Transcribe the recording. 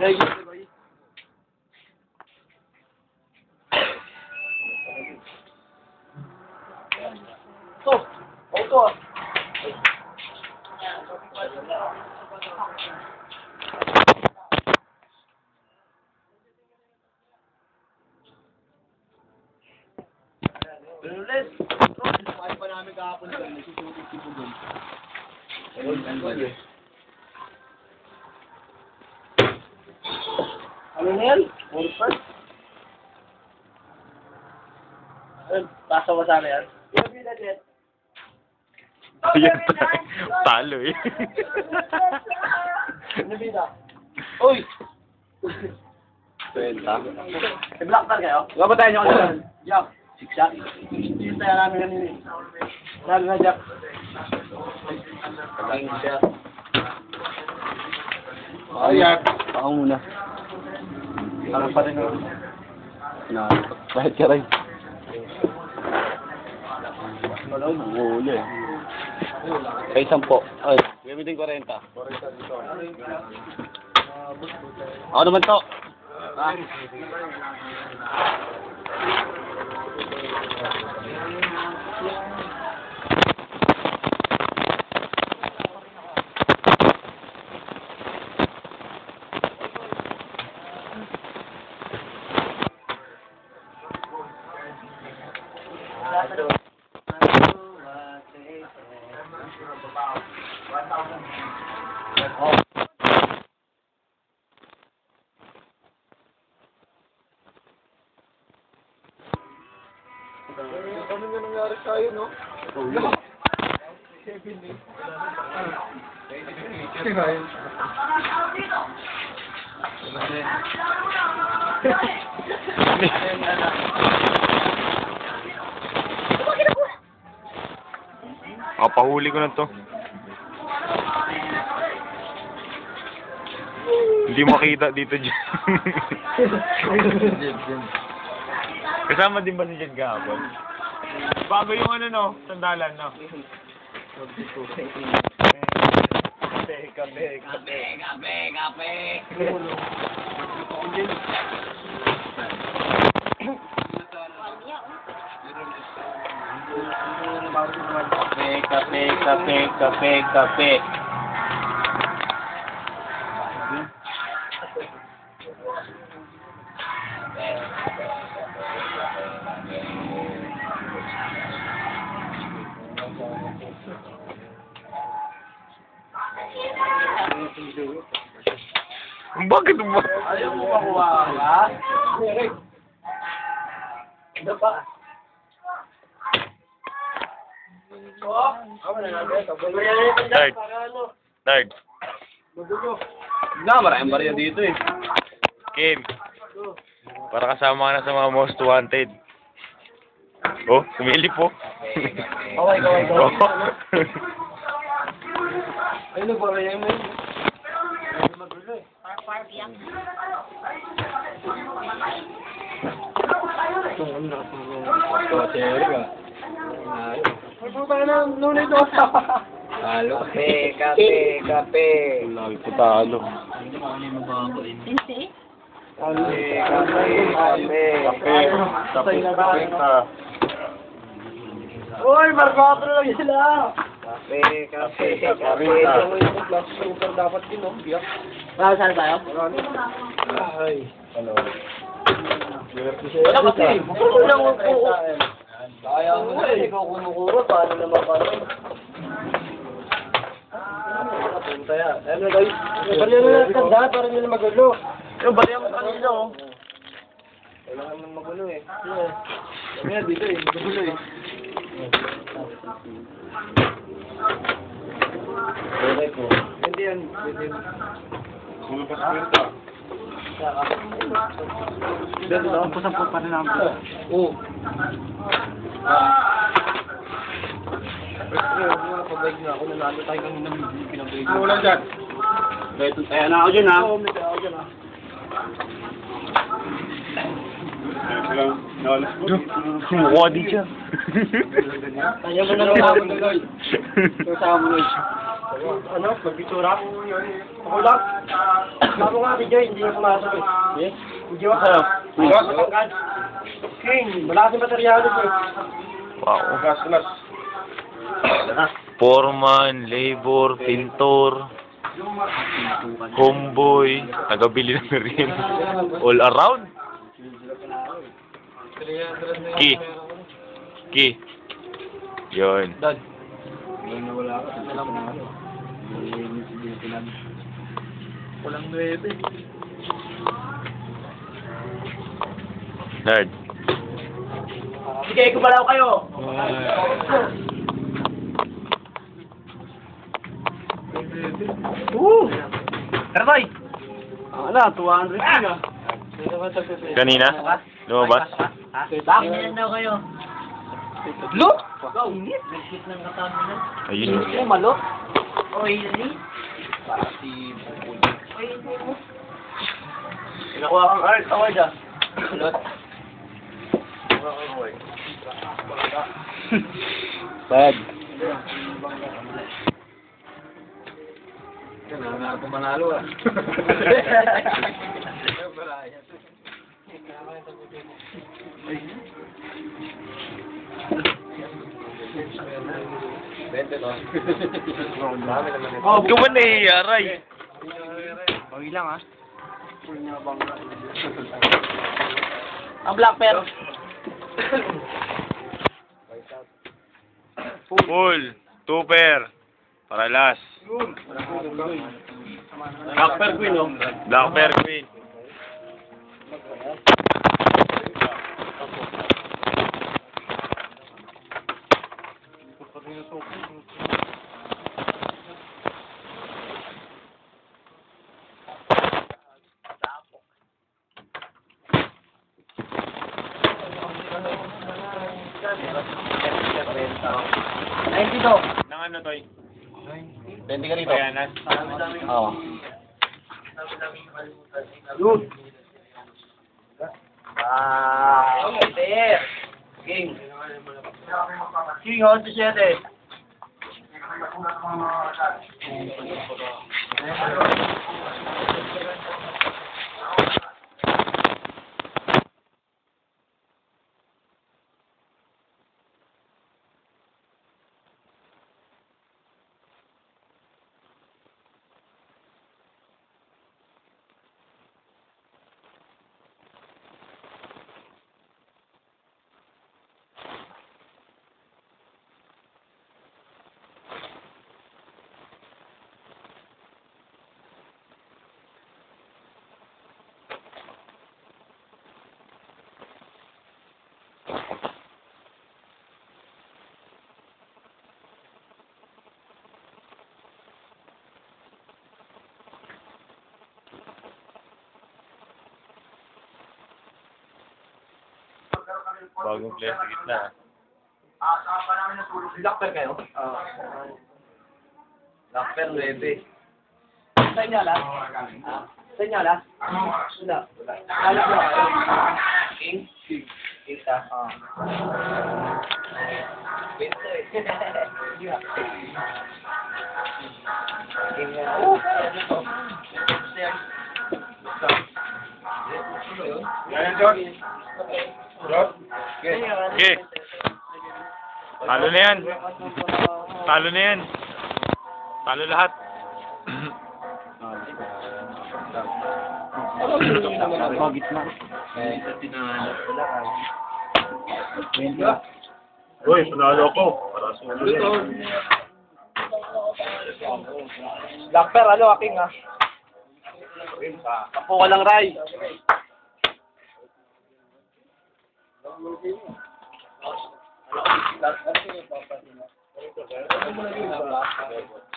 Lunes! Ay pa namin kahapon doon. Nagsusulit-tipo doon. Ano na yan? Wolfers? Pasa mo sana yan? Ayan, talo eh. Ano bida? Uy! Benta. May black tar kayo? Gabatayan nyo ka naman. Jack. Siksak. Yung tayo namin kanina eh. Lalo na Jack. Pagkangin siya. Ayan. Ako muna. Parang pa rin ako. Bakit ka rin? Wala, nanguhuli eh. Kay 10. Ay, gamitin 40. Ako naman to. Ano nga nangyari sa'yo, no? Pahuli ko na to. Hindi makita dito dyan. Kasama din ba si Jen kahapon? Bago yung ano no, sandalan no. Kape. Kape. Bakit mo? Ayaw mo makuha ka? Ano pa? Nerd. Maraming barya dito eh. Kim. Para kasama ka na sa mga most wanted. Oh, sumilip po. Kaway. Ay, nagbarya mo yun. Magulo eh. Kape. Lagi po talo. Kape. Uy, markapro lang sila. Kape. Super dapat din, no? Para saan tayo? Ay. Ano? Wala kasi. Ano lang ang puo? Kaya mo na eh. Ikaw kunukuro. Paano naman pa rin? Punta yan. Ano guys? Balihan mo na tanda para nila magulo. Balihan mo kanina oh. Kailangan naman magulo eh. Kaya dito eh. Magulo eh. Okay po. Hindi yan. Kulo pa sa kwenta. Dito daw, pusang-put pa rin namin. Oo. Pabalik na ako, nanalo tayo kanina ng pinabalik. Wala dyan. Kaya na ako dyan ha. Oo, may ako dyan ha. Mukha di siya. Kaya mo na lang ako na Lloyd. Kasama mo Lloyd. Ano? Magbitura? Ako lang. Sabi nga si Joy, hindi niya pumasok eh. Hindi ako. Bigas? King, malakas yung materyales eh. Wow. Gas. Foreman, labor, pintor, homeboy, nagabili na rin. All around. Ki. Yun. Dad. Walang 9. Nerd. Sige, gumalaw kayo. Karabay! Ala, 200 na. Kanina? Lumabas? Bakit daw kayo? Look! Init! Nagkit ng katawan nila. Ayun. Ay, malo. Oily. Para si Bukul. Oily mo. Nakuha kang art. Ako dyan. Kulot. Bad. Kailangan ako manalo ah. Oh, kuman eh, aray. Bawi lang ah. Ang black pearl. Full. Tuper. Paralas. Black pearl queen oh. Black Bear Queen. Ay, dito. Nang ano, Toy? 20 ka rito. Bayanas. Oo. Yun. King. King, 11-7. Bagong player sa gitna. Locker kayo? Oo. Locker, 9. Senyala? Senyala? Wala. Alam mo kayo? King? King ta? Oo. Pinto eh. King nga. Yan, George. Okay. Talo na yan. Talo na yan. Talo lahat. Gitna. Uy, panalo ako. Para sa ulo yan. Locker, ano, aking ah. Tapo ka lang, Ray.